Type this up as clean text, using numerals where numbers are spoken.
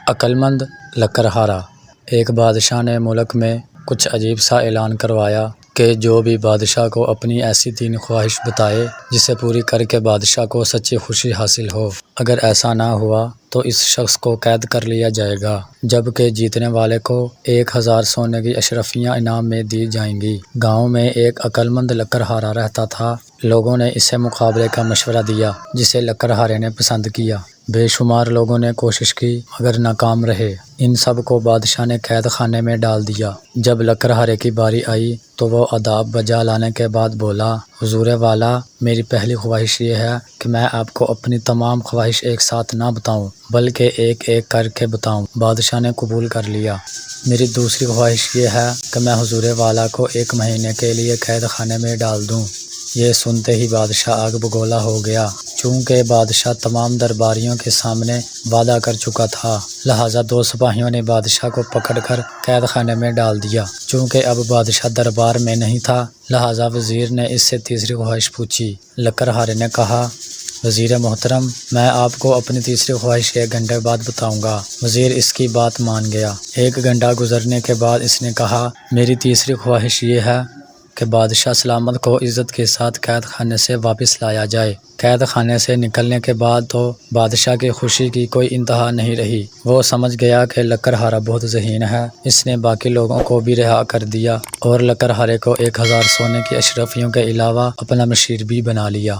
عقلمند لکڑہارا۔ ایک بادشاہ نے ملک میں کچھ عجیب سا اعلان کروایا کہ جو بھی بادشاہ کو اپنی ایسی 3 خواہش بتائے جسے پوری کر کے بادشاہ کو سچی خوشی حاصل ہو، اگر ایسا نہ ہوا تو اس شخص کو قید کر لیا جائے گا، جبکہ جیتنے والے کو 1000 سونے کی اشرفیاں انعام میں دی جائیں گی۔ گاؤں میں ایک عقلمند لکڑہارا رہتا تھا۔ لوگوں نے اسے مقابلے کا مشورہ دیا، جسے لکڑہارے نے پسند کیا۔ بے شمار لوگوں نے کوشش کی مگر ناکام رہے۔ ان سب کو بادشاہ نے قید خانے میں ڈال دیا۔ جب لکڑہارے کی باری آئی تو وہ آداب بجا لانے کے بعد بولا، حضور والا، میری پہلی خواہش یہ ہے کہ میں آپ کو اپنی تمام خواہش ایک ساتھ نہ بتاؤں بلکہ ایک ایک کر کے بتاؤں۔ بادشاہ نے قبول کر لیا۔ میری دوسری خواہش یہ ہے کہ میں حضور والا کو 1 مہینے کے لیے قید خانے میں ڈال دوں۔ یہ سنتے ہی بادشاہ آگ بگولا ہو گیا۔ چونکہ بادشاہ تمام درباریوں کے سامنے وعدہ کر چکا تھا، لہٰذا 2 سپاہیوں نے بادشاہ کو پکڑ کر قید خانے میں ڈال دیا۔ چونکہ اب بادشاہ دربار میں نہیں تھا، لہٰذا وزیر نے اس سے تیسری خواہش پوچھی۔ لکڑہارے نے کہا، وزیر محترم، میں آپ کو اپنی تیسری خواہش 1 گھنٹے بعد بتاؤں گا۔ وزیر اس کی بات مان گیا۔ 1 گھنٹہ گزرنے کے بعد اس نے کہا، میری تیسری خواہش یہ ہے کہ بادشاہ سلامت کو عزت کے ساتھ قید خانے سے واپس لایا جائے۔ قید خانے سے نکلنے کے بعد تو بادشاہ کی خوشی کی کوئی انتہا نہیں رہی۔ وہ سمجھ گیا کہ لکڑہارا بہت ذہین ہے۔ اس نے باقی لوگوں کو بھی رہا کر دیا اور لکڑہارے کو 1000 سونے کی اشرفیوں کے علاوہ اپنا مشیر بھی بنا لیا۔